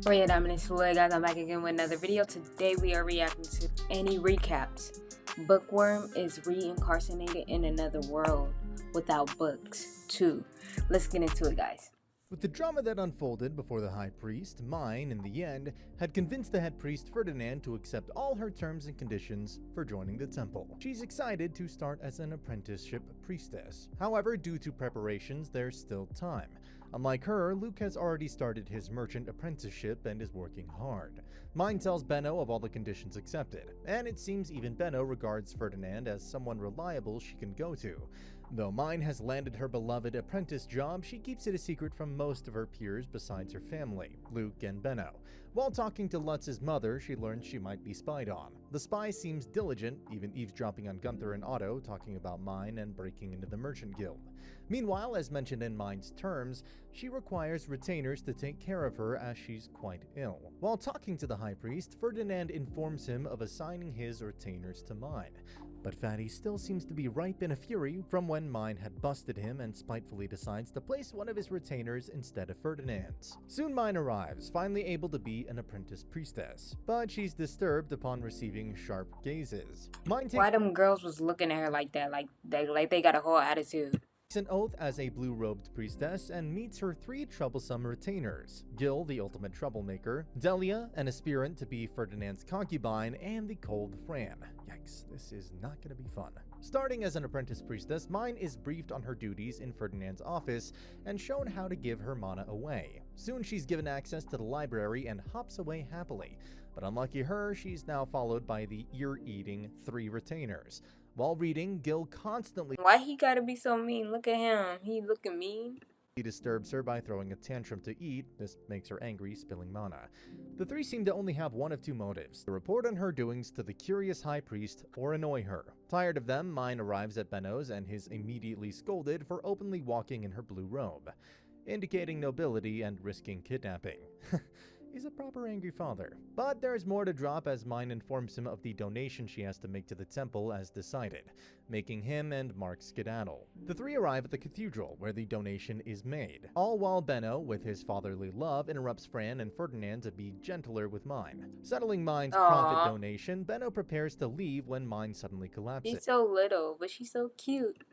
Oh yeah, Dominic guys, I'm back again with another video. Today we are reacting to AniRecaps. Bookworm is reincarnated in another world without books, too. Let's get into it, guys. With the drama that unfolded before the High Priest, Mine, in the end, had convinced the head priest Ferdinand to accept all her terms and conditions for joining the temple. She's excited to start as an apprenticeship priestess. However, due to preparations, there's still time. Unlike her, Luke has already started his merchant apprenticeship and is working hard. Mine tells Benno of all the conditions accepted, and it seems even Benno regards Ferdinand as someone reliable she can go to. Though Mine has landed her beloved apprentice job, she keeps it a secret from most of her peers besides her family, Luke and Benno. While talking to Lutz's mother, she learns she might be spied on. The spy seems diligent, even eavesdropping on Gunther and Otto talking about Mine and breaking into the Merchant Guild. Meanwhile, as mentioned in Mine's terms, she requires retainers to take care of her as she's quite ill. While talking to the High Priest, Ferdinand informs him of assigning his retainers to Mine. But Fatty still seems to be ripe in a fury from when Mine had busted him and spitefully decides to place one of his retainers instead of Ferdinand's. Soon Mine arrives, finally able to be an apprentice priestess, but she's disturbed upon receiving sharp gazes. Why them girls was looking at her like that, like they got a whole attitude? An oath as a blue-robed priestess and meets her three troublesome retainers: Gil, the ultimate troublemaker; Delia, an aspirant to be Ferdinand's concubine; and the cold Fran. Yikes, this is not going to be fun. Starting as an apprentice priestess, Mine is briefed on her duties in Ferdinand's office and shown how to give her mana away. Soon she's given access to the library and hops away happily. But unlucky her, she's now followed by the ear-eating three retainers. While reading, Gil constantly Why he gotta be so mean? Look at him. He looking mean. He disturbs her by throwing a tantrum to eat. This makes her angry, spilling mana. The three seem to only have one of two motives: to report on her doings to the curious High Priest or annoy her. Tired of them, Mine arrives at Benno's and is immediately scolded for openly walking in her blue robe, indicating nobility and risking kidnapping. He's a proper angry father. But there's more to drop as Mine informs him of the donation she has to make to the temple as decided, making him and Mark skedaddle. The three arrive at the cathedral, where the donation is made, all while Benno, with his fatherly love, interrupts Fran and Ferdinand to be gentler with Mine. Settling Mine's profit donation, Benno prepares to leave when Mine suddenly collapses. She's so little, but she's so cute.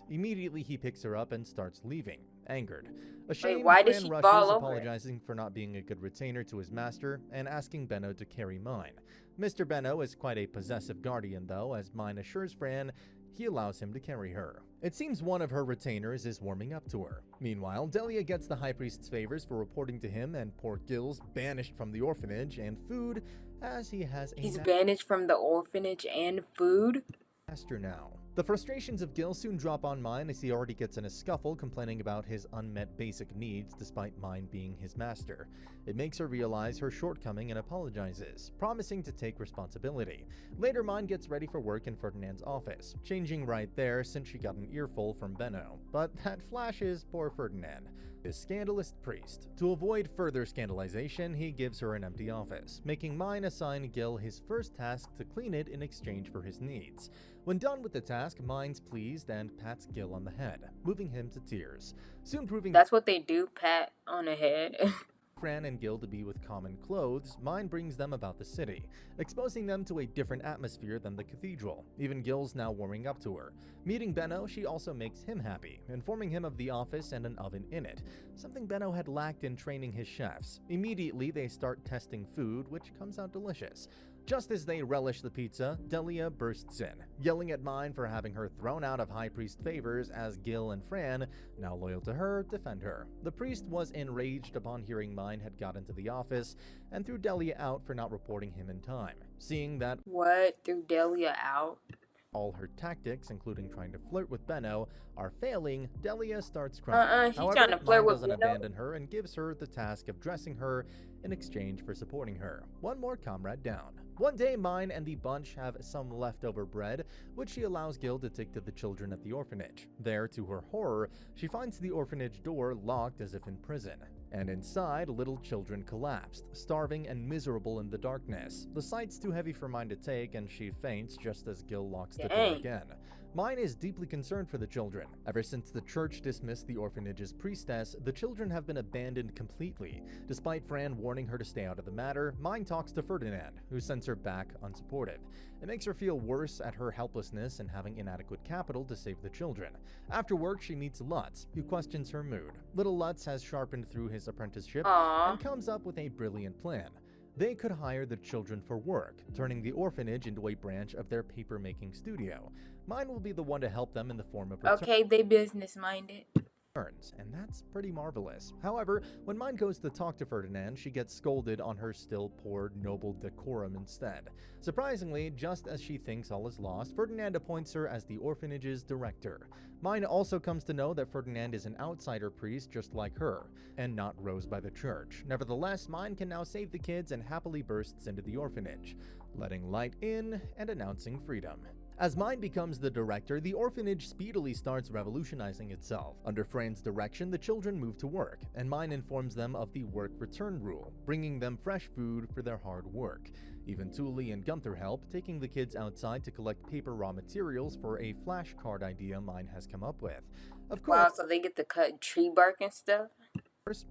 Immediately he picks her up and starts leaving, angered. Ashamed, Wait, why did she rushes, fall over? apologizing for not being a good retainer to his master and asking Benno to carry Mine. Mr. Benno is quite a possessive guardian though, as Mine assures Fran he allows him to carry her. It seems one of her retainers is warming up to her. Meanwhile, Delia gets the High Priest's favors for reporting to him, and poor Gil's banished from the orphanage and food as he has He's banished from the orphanage and food? Master now. The frustrations of Gil soon drop on Mine as he already gets in a scuffle complaining about his unmet basic needs despite Mine being his master. It makes her realize her shortcoming and apologizes, promising to take responsibility. Later, Mine gets ready for work in Ferdinand's office, changing right there since she got an earful from Benno. But that flashes poor Ferdinand, this scandalous priest. To avoid further scandalization, he gives her an empty office, making Mine assign Gil his first task to clean it in exchange for his needs. When done with the task, Mine's pleased and pats Gil on the head, moving him to tears, soon proving that's what they do, pat on the head. Fran and Gil to be with common clothes. Mine brings them about the city, exposing them to a different atmosphere than the cathedral. Even Gil's now warming up to her. Meeting Benno, she also makes him happy, informing him of the office and an oven in it, something Benno had lacked in training his chefs. Immediately, they start testing food, which comes out delicious. Just as they relish the pizza, Delia bursts in, yelling at Mine for having her thrown out of High Priest favors as Gil and Fran, now loyal to her, defend her. The priest was enraged upon hearing Mine had got into the office and threw Delia out for not reporting him in time. Seeing that threw Delia out? All her tactics, including trying to flirt with Benno, are failing, Delia starts crying. She's trying to flirt with doesn't Benno. abandon her and gives her the task of dressing her in exchange for supporting her. One more comrade down. One day, Mine and the bunch have some leftover bread, which she allows Gil to take to the children at the orphanage. There, to her horror, she finds the orphanage door locked as if in prison. And inside, little children collapsed, starving and miserable in the darkness. The sight's too heavy for Mine to take, and she faints just as Gil locks the door again. Mine is deeply concerned for the children. Ever since the church dismissed the orphanage's priestess, the children have been abandoned completely. Despite Fran warning her to stay out of the matter, Mine talks to Ferdinand, who sends her back unsupportive. It makes her feel worse at her helplessness and having inadequate capital to save the children. After work, she meets Lutz, who questions her mood. Little Lutz has sharpened through his apprenticeship and comes up with a brilliant plan. They could hire the children for work, turning the orphanage into a branch of their paper-making studio. Mine will be the one to help them in the form of Okay, they business-minded. and that's pretty marvelous. However, when Mine goes to talk to Ferdinand, she gets scolded on her still poor noble decorum instead. Surprisingly, just as she thinks all is lost, Ferdinand appoints her as the orphanage's director. Mine also comes to know that Ferdinand is an outsider priest just like her, and not rose by the church. Nevertheless, Mine can now save the kids and happily bursts into the orphanage, letting light in and announcing freedom. As Mine becomes the director, the orphanage speedily starts revolutionizing itself. Under Fran's direction, the children move to work, and Mine informs them of the work return rule, bringing them fresh food for their hard work. Even Thule and Gunther help, taking the kids outside to collect paper raw materials for a flashcard idea Mine has come up with. Of course, Wow, so they get to cut tree bark and stuff?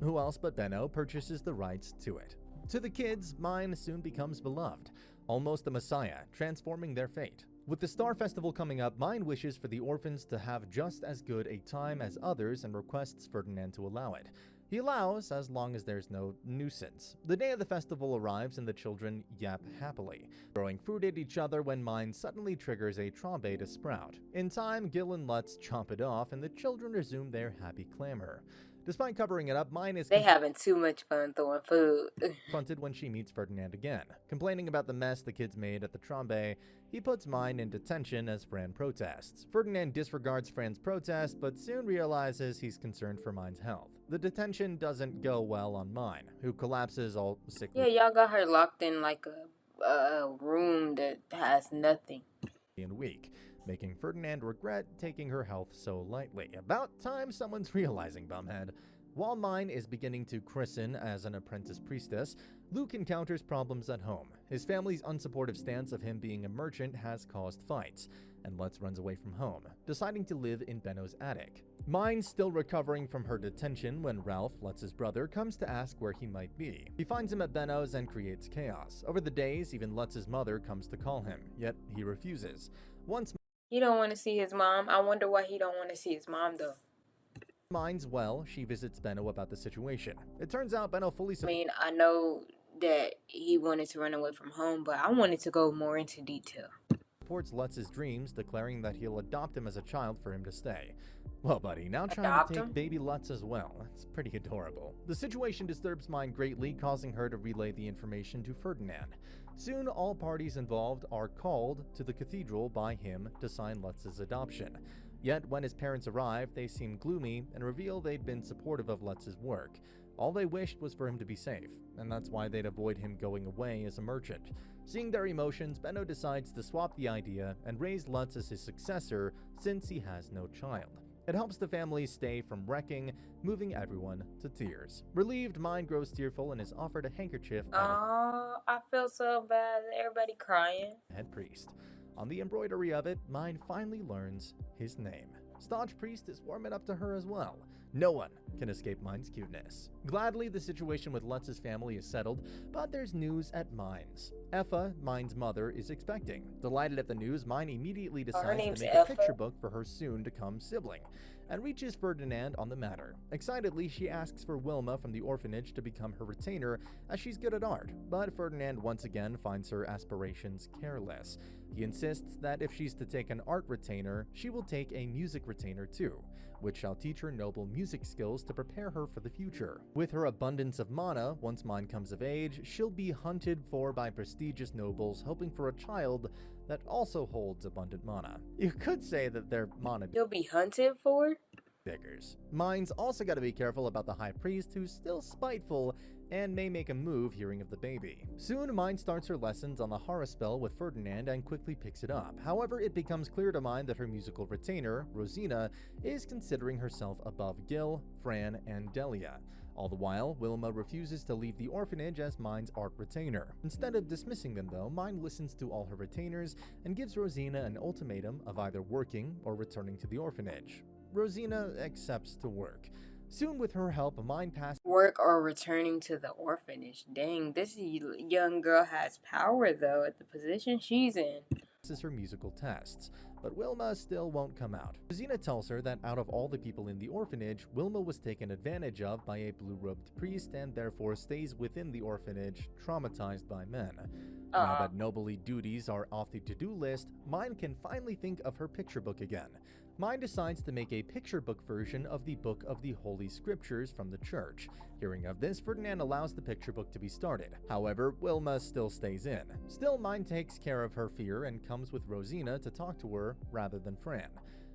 who else but Benno purchases the rights to it. To the kids, Mine soon becomes beloved, almost a messiah, transforming their fate. With the Star Festival coming up, Mine wishes for the orphans to have just as good a time as others and requests Ferdinand to allow it. He allows, as long as there's no nuisance. The day of the festival arrives and the children yap happily, throwing fruit at each other when Mine suddenly triggers a trombe to sprout. In time, Gil and Lutz chomp it off and the children resume their happy clamor. Despite covering it up, Mine is They having too much fun throwing food. confronted when she meets Ferdinand again. Complaining about the mess the kids made at the trombe, he puts Mine in detention as Fran protests. Ferdinand disregards Fran's protest, but soon realizes he's concerned for Mine's health. The detention doesn't go well on Mine, who collapses all sickly. Yeah, y'all got her locked in like a room that has nothing. And weak, making Ferdinand regret taking her health so lightly. About time someone's realizing, bumhead. While Mine is beginning to christen as an apprentice priestess, Luke encounters problems at home. His family's unsupportive stance of him being a merchant has caused fights, and Lutz runs away from home, deciding to live in Benno's attic. Mine's still recovering from her detention when Ralph, Lutz's brother, comes to ask where he might be. He finds him at Benno's and creates chaos. Over the days, even Lutz's mother comes to call him, yet he refuses. Once He don't want to see his mom. I wonder why he don't want to see his mom, though. Mine's well, she visits Benno about the situation. It turns out Benno fully I mean, I know that he wanted to run away from home, but I wanted to go more into detail. supports Lutz's dreams, declaring that he'll adopt him as a child for him to stay. Well, buddy, now trying Adopt to take him? baby Lutz as well. That's pretty adorable. The situation disturbs Mine greatly, causing her to relay the information to Ferdinand. Soon, all parties involved are called to the cathedral by him to sign Lutz's adoption. Yet, when his parents arrive, they seem gloomy and reveal they'd been supportive of Lutz's work. All they wished was for him to be safe, and that's why they'd avoid him going away as a merchant. Seeing their emotions, Benno decides to swap the idea and raise Lutz as his successor since he has no child. It helps the family stay from wrecking, moving everyone to tears. Relieved, Mine grows tearful and is offered a handkerchief by Oh, I feel so bad. Everybody crying. the head priest. On the embroidery of it, Mine finally learns his name. Staunch Priest is warming up to her as well. No one can escape Mine's cuteness. Gladly, the situation with Lutz's family is settled, but there's news at Mine's. Effa, Mine's mother, is expecting. Delighted at the news, Mine immediately decides name's to make Effa. a picture book for her soon-to-come sibling, and reaches Ferdinand on the matter. Excitedly, she asks for Wilma from the orphanage to become her retainer, as she's good at art, but Ferdinand once again finds her aspirations careless. He insists that if she's to take an art retainer, she will take a music retainer too, which shall teach her noble music skills to prepare her for the future. With her abundance of mana, once Mine comes of age, she'll be hunted for by prestigious nobles hoping for a child that also holds abundant mana. You could say that they're mana You'll be hunted for? diggers. Mine's also got to be careful about the High Priest, who's still spiteful and may make a move hearing of the baby. Soon, Mine starts her lessons on the Hara spell with Ferdinand and quickly picks it up. However, it becomes clear to Mine that her musical retainer, Rosina, is considering herself above Gil, Fran, and Delia. All the while, Wilma refuses to leave the orphanage as Mind's art retainer. Instead of dismissing them though, Mind listens to all her retainers and gives Rosina an ultimatum of either working or returning to the orphanage. Rosina accepts to work. Soon, with her help, Mind passes Work or returning to the orphanage. Dang, this young girl has power though at the position she's in. her musical tests, but Wilma still won't come out. Rosina tells her that out of all the people in the orphanage, Wilma was taken advantage of by a blue-robed priest and therefore stays within the orphanage, traumatized by men. Now that nobly duties are off the to-do list, Mind can finally think of her picture book again. Mind decides to make a picture book version of the Book of the Holy Scriptures from the church. Hearing of this, Ferdinand allows the picture book to be started. However, Wilma still stays in. Still, Mind takes care of her fear and comes with Rosina to talk to her rather than Fran.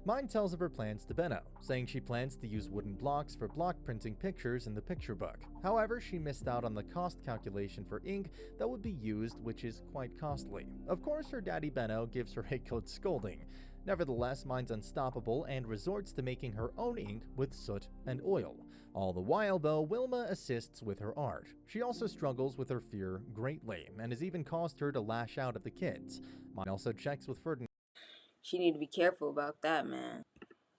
Mind tells of her plans to Benno, saying she plans to use wooden blocks for block printing pictures in the picture book. However, she missed out on the cost calculation for ink that would be used, which is quite costly. Of course, her daddy Benno gives her a good scolding. Nevertheless, Mind's unstoppable and resorts to making her own ink with soot and oil. All the while, though, Wilma assists with her art. She also struggles with her fear greatly, and has even caused her to lash out at the kids. Mind also checks with Ferdinand. She need to be careful about that, man.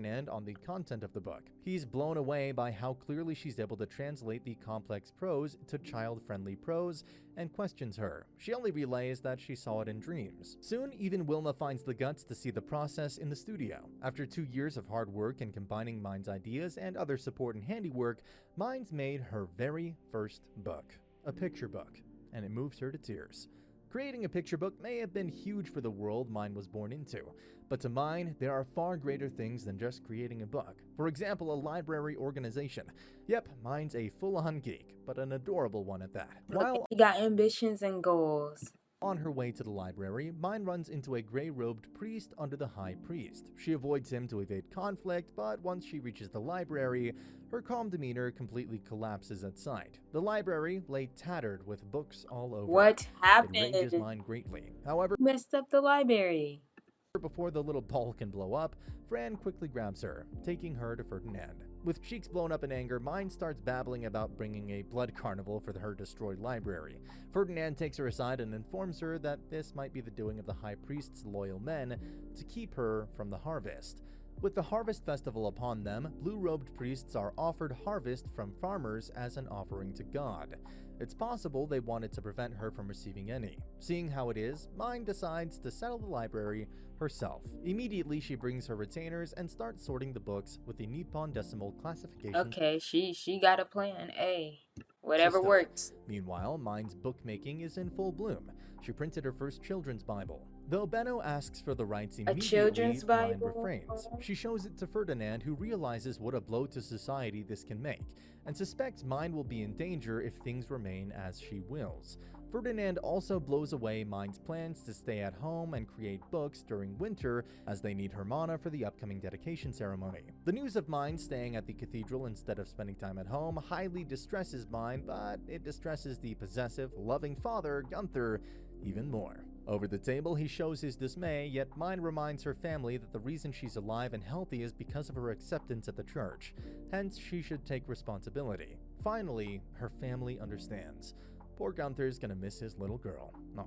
And on the content of the book. He's blown away by how clearly she's able to translate the complex prose to child-friendly prose and questions her. She only relays that she saw it in dreams. Soon, even Wilma finds the guts to see the process in the studio. After 2 years of hard work and combining Mind's ideas and other support and handiwork, Mind's made her very first book, a picture book, and it moves her to tears. Creating a picture book may have been huge for the world Mind was born into, but to Mind, there are far greater things than just creating a book. For example, a library organization. Yep, Mind's a full-on geek, but an adorable one at that. While She got ambitions and goals. on her way to the library, Mind runs into a gray-robed priest under the High Priest. She avoids him to evade conflict, but once she reaches the library, her calm demeanor completely collapses at sight. The library lay tattered with books all over. What happened? It ranges Mind greatly. However, Messed up the library. before the little ball can blow up, Fran quickly grabs her, taking her to Ferdinand. With cheeks blown up in anger, Mind starts babbling about bringing a blood carnival for her destroyed library. Ferdinand takes her aside and informs her that this might be the doing of the High Priest's loyal men to keep her from the harvest. With the harvest festival upon them, blue-robed priests are offered harvest from farmers as an offering to God. It's possible they wanted to prevent her from receiving any. Seeing how it is, Mind decides to settle the library herself. Immediately, she brings her retainers and starts sorting the books with the Nippon Decimal Classification. Okay, she got a plan. A. Whatever system. works. Meanwhile, Mind's bookmaking is in full bloom. She printed her first children's Bible. Though Benno asks for the rights immediately, children's Mind Bible? refrains. She shows it to Ferdinand, who realizes what a blow to society this can make, and suspects Mind will be in danger if things remain as she wills. Ferdinand also blows away Mind's plans to stay at home and create books during winter, as they need her mana for the upcoming dedication ceremony. The news of Mind staying at the cathedral instead of spending time at home highly distresses Mind, but it distresses the possessive, loving father, Gunther, even more. Over the table, he shows his dismay, yet Mind reminds her family that the reason she's alive and healthy is because of her acceptance at the church. Hence, she should take responsibility. Finally, her family understands. Poor Gunther's gonna miss his little girl. Aw.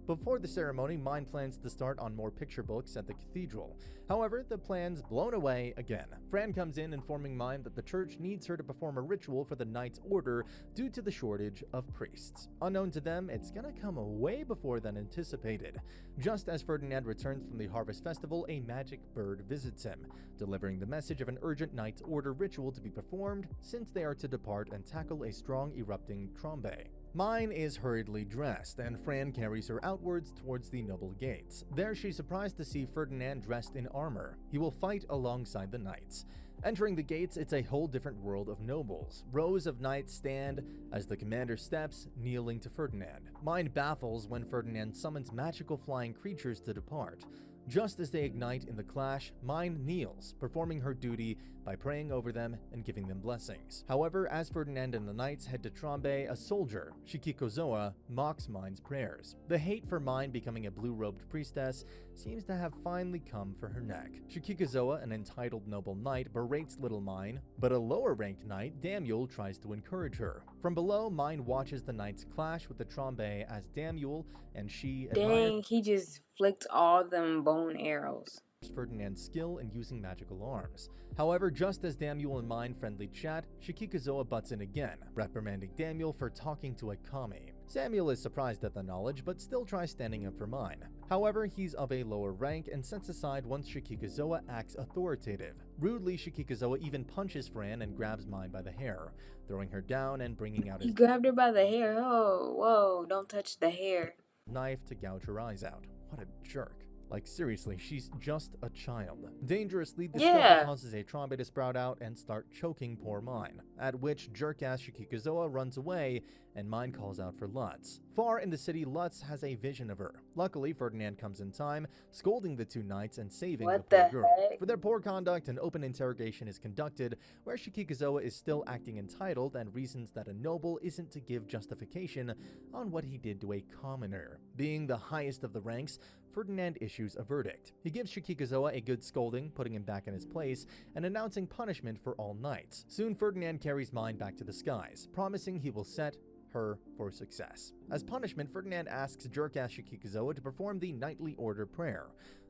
Before the ceremony, Mind plans to start on more picture books at the cathedral. However, the plan's blown away again. Fran comes in informing Mind that the church needs her to perform a ritual for the Knight's Order due to the shortage of priests. Unknown to them, it's gonna come way before than anticipated. Just as Ferdinand returns from the Harvest Festival, a magic bird visits him, delivering the message of an urgent Knight's Order ritual to be performed since they are to depart and tackle a strong erupting trombe. Mind is hurriedly dressed, and Fran carries her outwards towards the noble gates. There, she's surprised to see Ferdinand dressed in armor. He will fight alongside the knights. Entering the gates, it's a whole different world of nobles. Rows of knights stand as the commander steps, kneeling to Ferdinand. Mind baffles when Ferdinand summons magical flying creatures to depart. Just as they ignite in the clash, Mind kneels, performing her duty by praying over them and giving them blessings. However, as Ferdinand and the knights head to Trombe, a soldier, Shikikozoa, mocks Mine's prayers. The hate for Mine becoming a blue-robed priestess seems to have finally come for her neck. Shikikozoa, an entitled noble knight, berates little Mine, but a lower-ranked knight, Damuel, tries to encourage her. From below, Mine watches the knights clash with the Trombe as Damuel and she admire Dang, he just flicked all them bone arrows. Ferdinand's skill in using magical arms. However, just as Damuel and Mine friendly chat, Shikikozoa butts in again, reprimanding Damuel for talking to a kami. Samuel is surprised at the knowledge, but still tries standing up for Mine. However, he's of a lower rank and sets aside once Shikikozoa acts authoritative. Rudely, Shikikozoa even punches Fran and grabs Mine by the hair, throwing her down and bringing out his He grabbed her by the hair. Oh, whoa, don't touch the hair. Knife to gouge her eyes out. What a jerk. Like, seriously, she's just a child. Dangerously, the scorpion causes a Trombe to sprout out and start choking poor Mine, at which jerk-ass Shikikozoa runs away and Mine calls out for Lutz. Far in the city, Lutz has a vision of her. Luckily, Ferdinand comes in time, scolding the two knights and saving the poor girl. For their poor conduct, an open interrogation is conducted, where Shikikozoa is still acting entitled and reasons that a noble isn't to give justification on what he did to a commoner. Being the highest of the ranks, Ferdinand issues a verdict. He gives Shikikozoa a good scolding, putting him back in his place, and announcing punishment for all knights. Soon, Ferdinand carries Mine back to the skies, promising he will set her for success. As punishment, Ferdinand asks jerk-ass Shikikozoa to perform the knightly order prayer.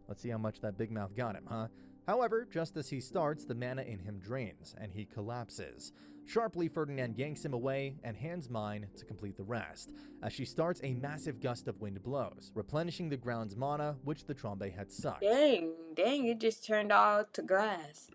Let's see how much that big mouth got him, huh? However, just as he starts, the mana in him drains, and he collapses. Sharply, Ferdinand yanks him away and hands Mine to complete the rest, as she starts a massive gust of wind blows, replenishing the ground's mana, which the Trombe had sucked. Dang, it just turned all to grass.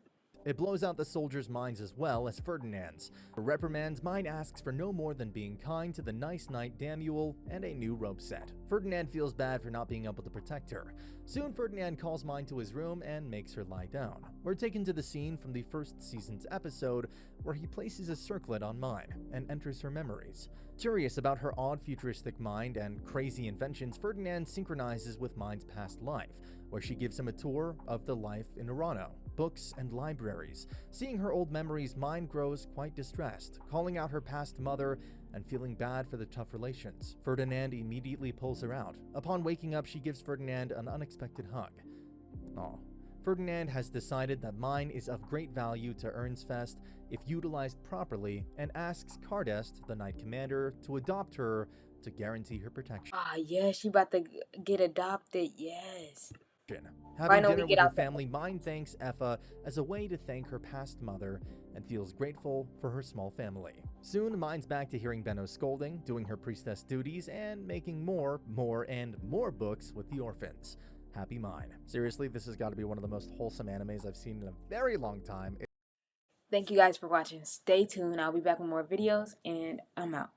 It blows out the soldiers' minds as well as Ferdinand's. For reprimands, Mine asks for no more than being kind to the nice knight Damuel and a new robe set. Ferdinand feels bad for not being able to protect her. Soon, Ferdinand calls Mine to his room and makes her lie down. We're taken to the scene from the first season's episode where he places a circlet on Mine and enters her memories. Curious about her odd futuristic mind and crazy inventions, Ferdinand synchronizes with Mine's past life, where she gives him a tour of the life in Urano, books, and libraries. Seeing her old memories, Mine grows quite distressed, calling out her past mother and feeling bad for the tough relations. Ferdinand immediately pulls her out. Upon waking up, she gives Ferdinand an unexpected hug. Aw. Ferdinand has decided that Mine is of great value to Ernsfest if utilized properly, and asks Cardest, the Knight Commander, to adopt her to guarantee her protection. Ah, yes, she about to get adopted, yes. Having dinner with her family, Mine thanks Effa as a way to thank her past mother and feels grateful for her small family. Soon, Mine's back to hearing Benno's scolding, doing her priestess duties, and making more books with the orphans. Happy Mine. Seriously, this has got to be one of the most wholesome animes I've seen in a very long time. Thank you guys for watching. Stay tuned. I'll be back with more videos, and I'm out.